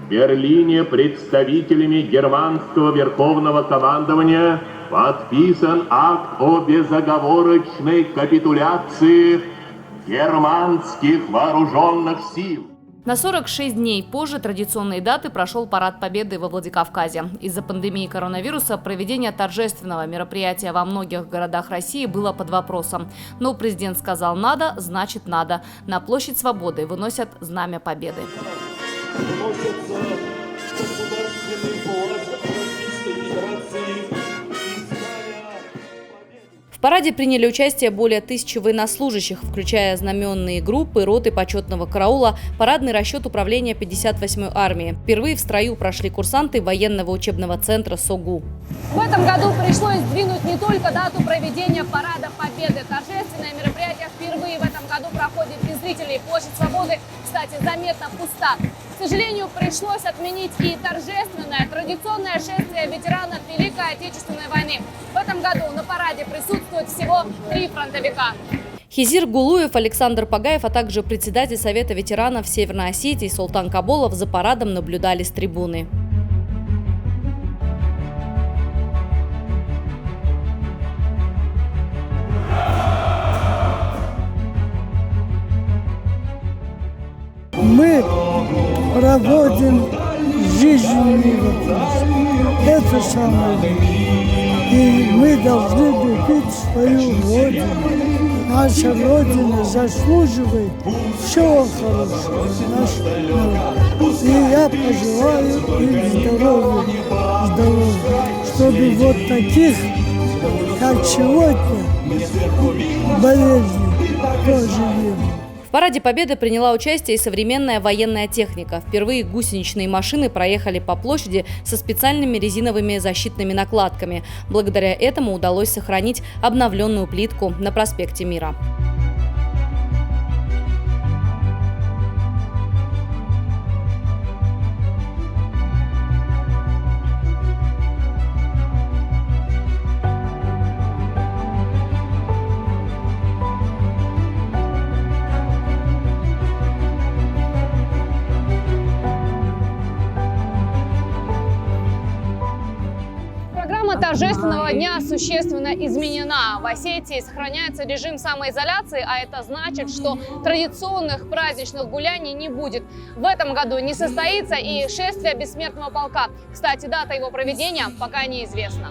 в Берлине представителями германского верховного командования подписан акт о безоговорочной капитуляции германских вооруженных сил. На 46 дней позже традиционной даты прошел Парад Победы во Владикавказе. Из-за пандемии коронавируса проведение торжественного мероприятия во многих городах России было под вопросом. Но президент сказал «надо», значит «надо». На площадь Свободы выносят Знамя Победы. В параде приняли участие более 1000 военнослужащих, включая знаменные группы, роты почетного караула, парадный расчет управления 58-й армии. Впервые в строю прошли курсанты военного учебного центра СОГУ. В этом году пришлось сдвинуть не только дату проведения Парада Победы. Торжественное мероприятие впервые в этом году проходит без зрителей. Площадь Свободы, кстати, заметно пуста. К сожалению, пришлось отменить и торжественное традиционное шествие ветеранов Великой Отечественной войны. В этом году на параде присутствует всего 3 фронтовика. Хизир Гулуев, Александр Пагаев, а также председатель Совета ветеранов Северной Осетии Султан Каболов за парадом наблюдали с трибуны. Мы проводим жизненный вопрос. Это самое главное. И мы должны любить свою Родину. Наша Родина заслуживает всего хорошего. Наш народ. И я пожелаю им здоровья, чтобы вот таких, как сегодня, болезней тоже не было. В Параде Победы приняла участие и современная военная техника. Впервые гусеничные машины проехали по площади со специальными резиновыми защитными накладками. Благодаря этому удалось сохранить обновленную плитку на проспекте Мира. Программа торжественного дня существенно изменена. В Осетии сохраняется режим самоизоляции, а это значит, что традиционных праздничных гуляний не будет. В этом году не состоится и шествие бессмертного полка. Кстати, дата его проведения пока неизвестна.